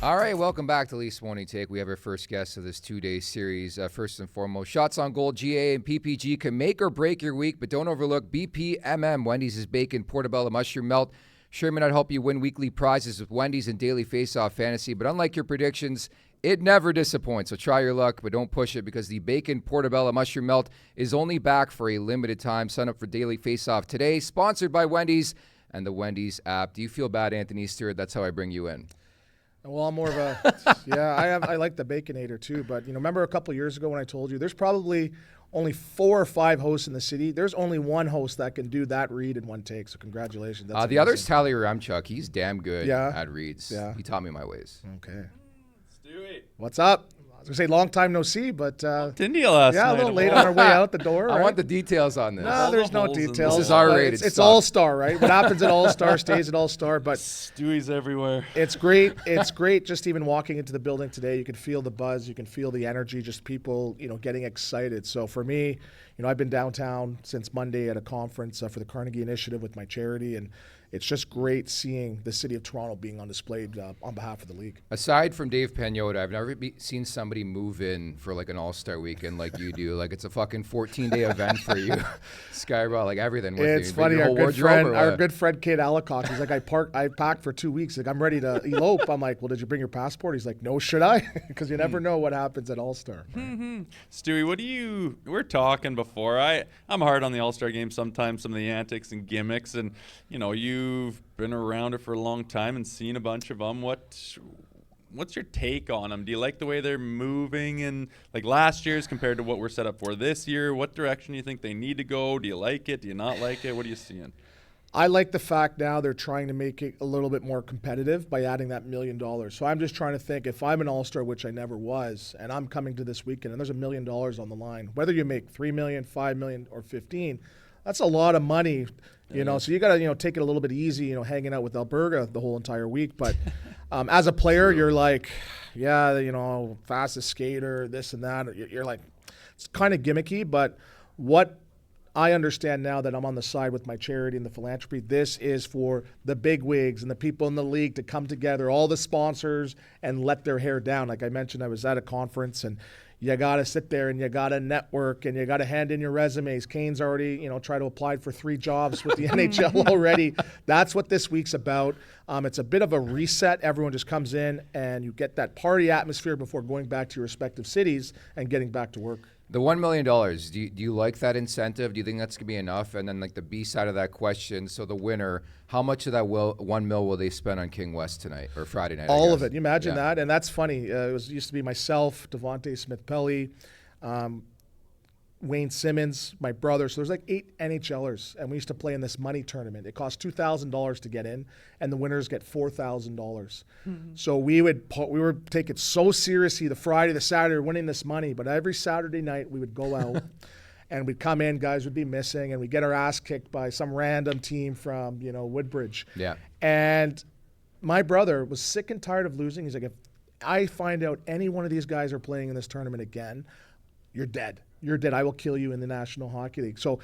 All right, welcome back to Leafs Morning Take. We have our first guest of this two-day series. First and foremost, shots on goal, GA and PPG can make or break your week, but don't overlook BPMM, Wendy's Bacon Portobello Mushroom Melt. Sure may not help you win weekly prizes with Wendy's and Daily Face-Off Fantasy, but unlike your predictions, it never disappoints. So try your luck, but don't push it because the Bacon Portobello Mushroom Melt is only back for a limited time. Sign up for Daily Face-Off today, sponsored by Wendy's and the Wendy's app. Do you feel bad, Anthony Stewart? That's how I bring you in. Well, I'm more of a I like the Baconator too, but remember a couple of years ago when I told you there's probably only 4 or 5 hosts in the city. There's only one host that can do that read in one take. So congratulations. That's the other's Tally Ramchuk. He's damn good at reads. Yeah. He taught me my ways. Okay. Stewart. What's up? I was going to say long time no see, but didn't you last night? Yeah, a little late on our way out the door. Right? I want the details on this. No, there's no details. This is R-rated It's stuff. All-Star, right? What happens at All-Star stays at All-Star, but Stewie's everywhere. it's great. It's great just even walking into the building today. You can feel the buzz. You can feel the energy, just people, getting excited. So for me, I've been downtown since Monday at a conference for the Carnegie Initiative with my charity, and it's just great seeing the city of Toronto being on display on behalf of the league. Aside from Dave Pagnotta, I've never seen somebody move in for like an all-star weekend like you do. Like it's a fucking 14-day event for you. Skyrock, like everything. It's funny. Our good friend Kate Allicock, he's like, I packed for 2 weeks. Like, I'm ready to elope. I'm like, well, did you bring your passport? He's like, no, should I? Because you never know what happens at All-Star. Right? Stewie, we're talking before. I'm hard on the All-Star game sometimes, some of the antics and gimmicks, and you've been around it for a long time and seen a bunch of them. What's your take on them? Do you like the way they're moving and like last year's compared to what we're set up for this year? What direction do you think they need to go? Do you like it? Do you not like it? What are you seeing? I like the fact now they're trying to make it a little bit more competitive by adding that $1 million. So I'm just trying to think, if I'm an All-Star, which I never was, and I'm coming to this weekend and there's $1 million on the line, whether you make $3 million, $5 million, or 15, that's a lot of money. So you got to, take it a little bit easy, hanging out with Alberga the whole entire week. But as a player, you're like, fastest skater, this and that. You're like, it's kind of gimmicky. But what I understand now that I'm on the side with my charity and the philanthropy, this is for the big wigs and the people in the league to come together, all the sponsors, and let their hair down. Like I mentioned, I was at a conference, and you got to sit there and you got to network and you got to hand in your resumes. Kane's already, tried to apply for 3 jobs with the NHL already. That's what this week's about. It's a bit of a reset. Everyone just comes in and you get that party atmosphere before going back to your respective cities and getting back to work. The $1 million, do you like that incentive? Do you think that's going to be enough? And then like the B side of that question, so the winner, how much of that $1 million will they spend on King West tonight or Friday night? All of it. You imagine that? And that's funny. It used to be myself, Devontae Smith-Pelly, Wayne Simmons, my brother. So there's like 8 NHLers, and we used to play in this money tournament. It cost $2,000 to get in, and the winners get $4,000. Mm-hmm. So we would take it so seriously the Friday, the Saturday, winning this money. But every Saturday night we would go out, and we'd come in, guys would be missing, and we'd get our ass kicked by some random team from Woodbridge. Yeah. And my brother was sick and tired of losing. He's like, if I find out any one of these guys are playing in this tournament again, you're dead. You're dead. I will kill you in the National Hockey League. So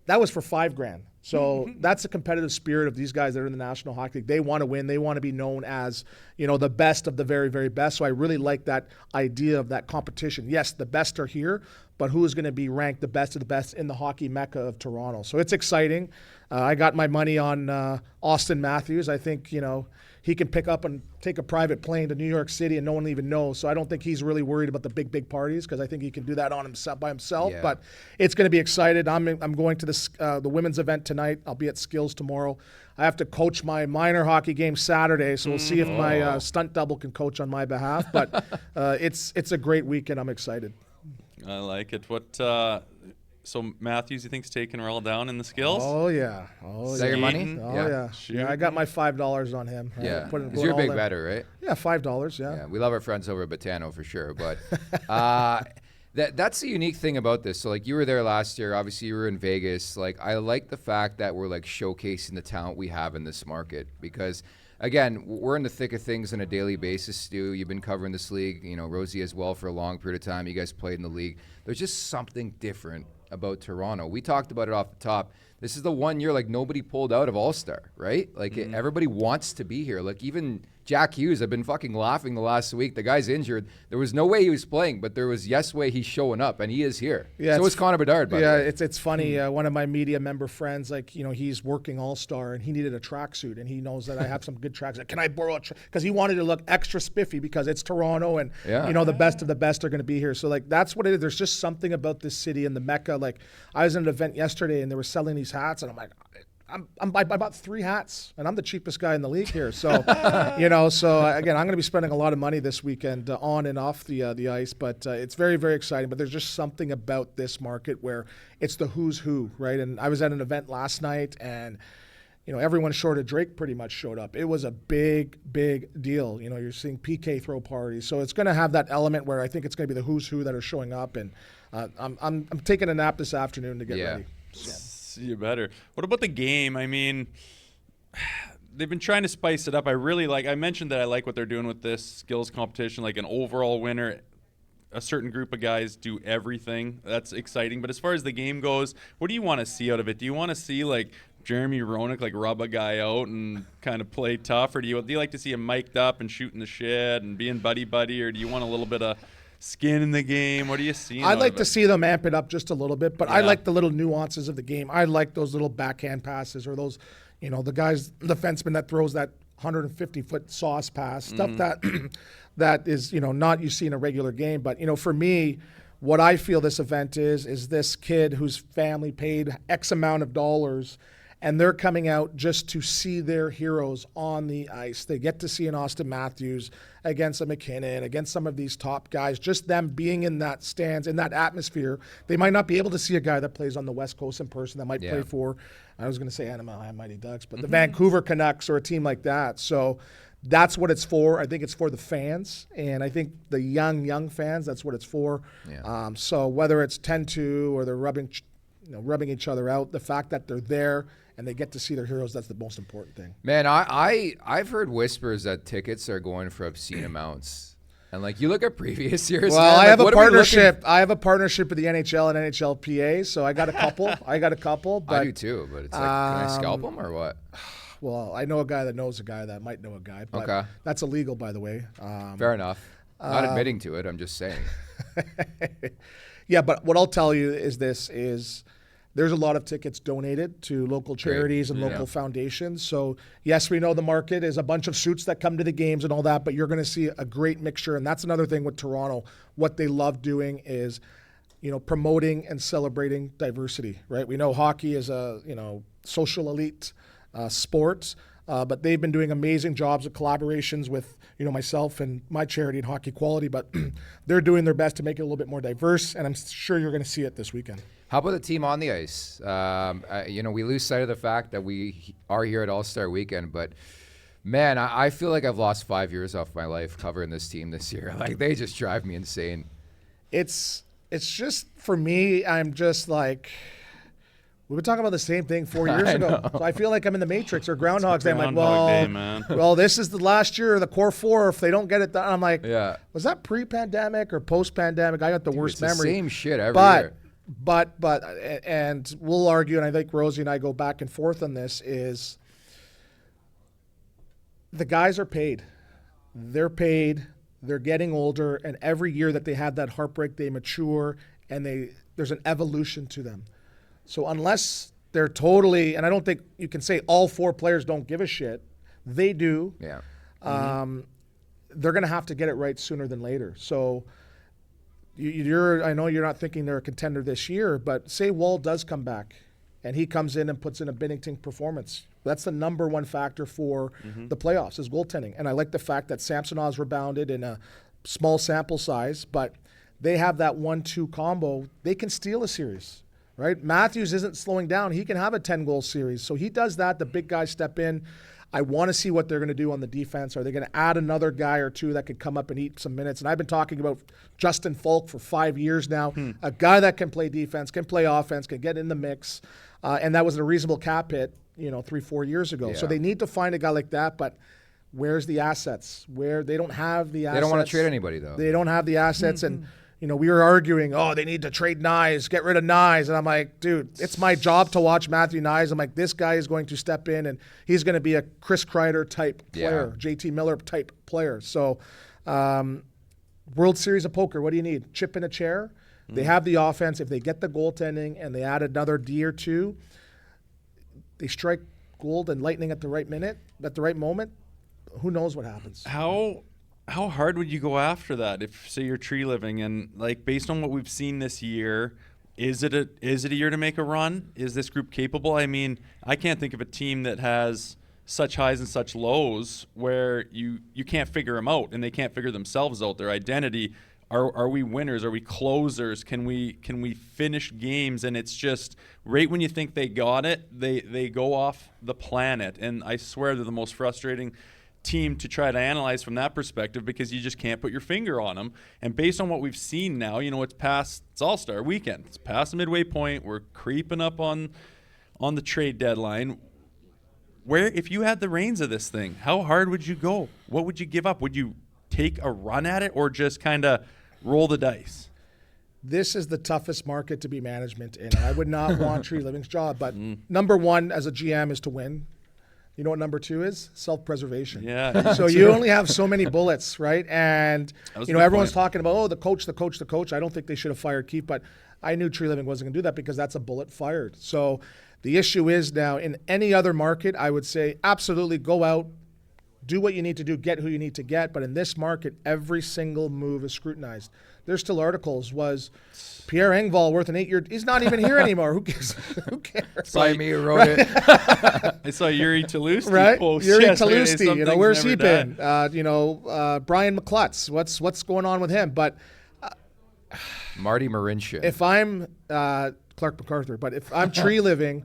that was for $5,000. So that's the competitive spirit of these guys that are in the National Hockey League. They want to win. They want to be known as, the best of the very, very best. So I really like that idea of that competition. Yes, the best are here, but who is going to be ranked the best of the best in the hockey mecca of Toronto? So it's exciting. I got my money on Austin Matthews. I think, he can pick up and take a private plane to New York City and no one even knows. So I don't think he's really worried about the big parties because I think he can do that on himself by himself. Yeah. But it's going to be excited. I'm going to the women's event tonight. I'll be at Skills tomorrow. I have to coach my minor hockey game Saturday, so we'll see if my stunt double can coach on my behalf. But it's a great weekend. I'm excited. I like it. So Matthews, you think's taking her all down in the Skills? Oh yeah. Is that your money? Oh yeah. Yeah, I got my $5 on him. Yeah. Because you're a big better, right? Yeah, $5. Yeah. Yeah. We love our friends over at Betano for sure, but that's the unique thing about this. So like you were there last year. Obviously you were in Vegas. Like I like the fact that we're like showcasing the talent we have in this market because. Again, we're in the thick of things on a daily basis, Stu. You've been covering this league, Rosie as well for a long period of time. You guys played in the league. There's just something different about Toronto. We talked about it off the top. This is the one year like nobody pulled out of All-Star, right? Like everybody wants to be here. Like even Jack Hughes, I've been fucking laughing the last week. The guy's injured. There was no way he was playing, but there was way he's showing up, and he is here. Yeah, so is Connor Bedard, by the way. It's funny. One of my media member friends, he's working All-Star, and he needed a tracksuit, and he knows that I have some good tracks. Like, can I borrow a because he wanted to look extra spiffy because it's Toronto, and the best of the best are going to be here. So that's what it is. There's just something about this city and the Mecca. Like, I was at an event yesterday, and they were selling these hats, and I'm like, I bought 3 hats, and I'm the cheapest guy in the league here. So, again, I'm going to be spending a lot of money this weekend on and off the ice. But it's very, very exciting. But there's just something about this market where it's the who's who, right? And I was at an event last night, and everyone short of Drake pretty much showed up. It was a big, big deal. You're seeing PK throw parties, so it's going to have that element where I think it's going to be the who's who that are showing up. And I'm taking a nap this afternoon to get ready. So. You better. What about the game? I mean, they've been trying to spice it up. I mentioned that I like what they're doing with this skills competition, like an overall winner. A certain group of guys do everything. That's exciting. But as far as the game goes, what do you want to see out of it? Do you want to see like Jeremy Roenick rub a guy out and kind of play tough, or do you like to see him mic'd up and shooting the shit and being buddy, or do you want a little bit of skin in the game? What are you seeing? I'd like to see them amp it up just a little bit, but I like the little nuances of the game. I like those little backhand passes, or those, the defenseman that throws that 150-foot sauce pass, stuff that is, not you see in a regular game. But, for me, what I feel this event is this kid whose family paid X amount of dollars, and they're coming out just to see their heroes on the ice. They get to see an Austin Matthews against a McKinnon, against some of these top guys, just them being in that stands, in that atmosphere. They might not be able to see a guy that plays on the West Coast in person that might play for, I was going to say Anaheim Mighty Ducks, but the Vancouver Canucks or a team like that. So that's what it's for. I think it's for the fans, and I think the young fans, that's what it's for. Yeah. So whether it's 10-2 or they're rubbing each other out, the fact that they're there and they get to see their heroes, that's the most important thing. Man, I've heard whispers that tickets are going for obscene amounts. And you look at previous years. Well, man, I have a partnership. I have a partnership with the NHL and NHLPA, so I got a couple. But, I do too, but it's can I scalp them or what? Well, I know a guy that knows a guy that might know a guy. But that's illegal, by the way. Fair enough. Not admitting to it. I'm just saying. Yeah, but what I'll tell you is there's a lot of tickets donated to local charities and local foundations. So, yes, we know the market is a bunch of suits that come to the games and all that, but you're going to see a great mixture. And that's another thing with Toronto. What they love doing is, promoting and celebrating diversity, right? We know hockey is a, social elite sport, but they've been doing amazing jobs of collaborations with, myself and my charity and Hockey Quality, but they're doing their best to make it a little bit more diverse, and I'm sure you're going to see it this weekend. How about the team on the ice? We lose sight of the fact that we are here at All-Star Weekend, but man, I feel like I've lost 5 years off my life covering this team this year. They just drive me insane. It's just, for me, I'm just like, we were talking about the same thing 4 years ago. So I feel like I'm in the Matrix or Groundhog's Day. I'm like, well, this is the last year of the core four. If they don't get it done, I'm like, was that pre-pandemic or post-pandemic? I got the worst memory. The same shit every year. But and we'll argue, and I think Rosie and I go back and forth on this, is the guys are paid. They're paid. They're getting older, and every year that they have that heartbreak, they mature, and there's an evolution to them. So unless they're totally, and I don't think you can say all 4 players don't give a shit. They do. Yeah. They're going to have to get it right sooner than later. So I know you're not thinking they're a contender this year, but say Wall does come back and he comes in and puts in a Binnington performance. That's the number one factor for the playoffs is goaltending. And I like the fact that Samsonov's rebounded in a small sample size, but they have that 1-2 combo. They can steal a series. Right? Matthews isn't slowing down. He can have a 10-goal series. So he does that. The big guys step in. I want to see what they're going to do on the defense. Are they going to add another guy or two that could come up and eat some minutes? And I've been talking about Justin Falk for 5 years now, a guy that can play defense, can play offense, can get in the mix. And that was a reasonable cap hit, 3-4 years ago. Yeah. So they need to find a guy like that, but where's the assets? Where they don't have the assets. They don't want to trade anybody, though. They don't have the assets. And we were arguing, oh, they need to trade Nyes, get rid of Nyes. And I'm like, dude, it's my job to watch Matthew Nyes. I'm like, this guy is going to step in and he's going to be a Chris Kreider type player, JT Miller type player. So World Series of Poker, what do you need? Chip in a chair. They have the offense. If they get the goaltending and they add another D or two, they strike gold and lightning at the right minute, at the right moment, who knows what happens. How hard would you go after that if, say, you're Tree Living and, like, based on what we've seen this year, is it a year to make a run? Is this group capable? I mean, I can't think of a team that has such highs and such lows where you can't figure them out and they can't figure themselves out, their identity. Are we winners? Are we closers? Can we finish games? And it's just right when you think they got it, they go off the planet. And I swear they're the most frustrating team to try to analyze from that perspective because you just can't put your finger on them. And based on what we've seen now, it's All-Star weekend. It's past the midway point. We're creeping up on the trade deadline. Where, if you had the reins of this thing, how hard would you go? What would you give up? Would you take a run at it or just kind of roll the dice? This is the toughest market to be management in. I would not want Tree Living's job, but number one as a GM is to win. You know what number two is? Self-preservation. Yeah. So you only have so many bullets, right? And, everyone's talking about, the coach. I don't think they should have fired Keefe, but I knew Tree Living wasn't going to do that because that's a bullet fired. So the issue is now in any other market, I would say absolutely go out, do what you need to do, get who you need to get. But in this market, every single move is scrutinized. There's still articles. Was Pierre Engvall worth an 8-year? He's not even here anymore. Who cares? Who cares? By me who wrote it. I saw Yuri Talusti right? post. Yuri yesterday. Talusti. Where's he been? Brian McClutz. What's going on with him? But Marty Marincin. if I'm Clark MacArthur, but if I'm Tree Living,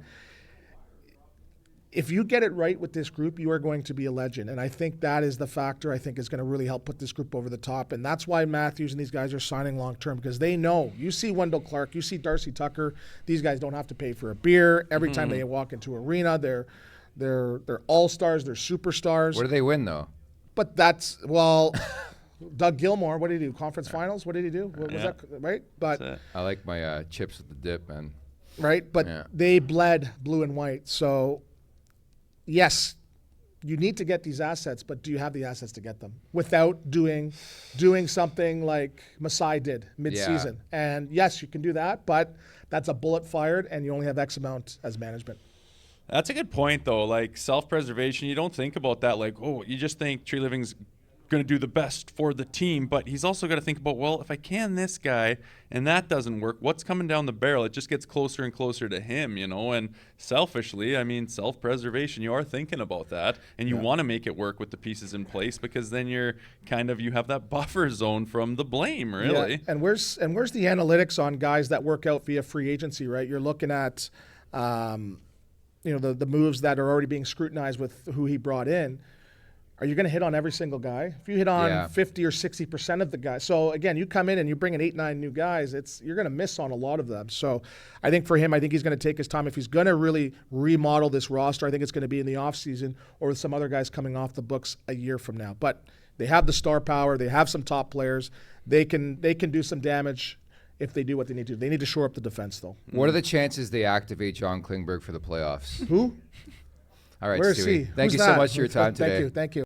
if you get it right with this group, you are going to be a legend. And I think that is the factor I think is going to really help put this group over the top. And that's why Matthews and these guys are signing long-term because they know. You see Wendell Clark, you see Darcy Tucker. These guys don't have to pay for a beer. Every time they walk into arena, they're all-stars, they're superstars. What do they win, though? But Doug Gilmour, what did he do? Conference finals? What did he do? What was that, right? But I like my chips with the dip, man. Right? But they bled blue and white. So yes, you need to get these assets, but do you have the assets to get them without doing something like Masai did mid-season? Yeah. And yes, you can do that, but that's a bullet fired, and you only have X amount as management. That's a good point, though. Like self-preservation, you don't think about that. Like, you just think Tree Living's going to do the best for the team, but he's also got to think about, well, if I can this guy and that doesn't work, what's coming down the barrel? It just gets closer and closer to him, and selfishly, self-preservation, you are thinking about that and you want to make it work with the pieces in place because then you're you have that buffer zone from the blame, really. Yeah. And where's the analytics on guys that work out via free agency, right? You're looking at the moves that are already being scrutinized with who he brought in. Are you going to hit on every single guy? If you hit on 50 or 60% of the guys. So, again, you come in and you bring in 8, 9 new guys, you're going to miss on a lot of them. So, I think for him, I think he's going to take his time. If he's going to really remodel this roster, I think it's going to be in the offseason or with some other guys coming off the books a year from now. But they have the star power. They have some top players. They can do some damage if they do what they need to. They need to shore up the defense, though. What are the chances they activate John Klingberg for the playoffs? Who? All right, Where is Stewie. he? Thank Who's you so that? much for your time today. Thank you.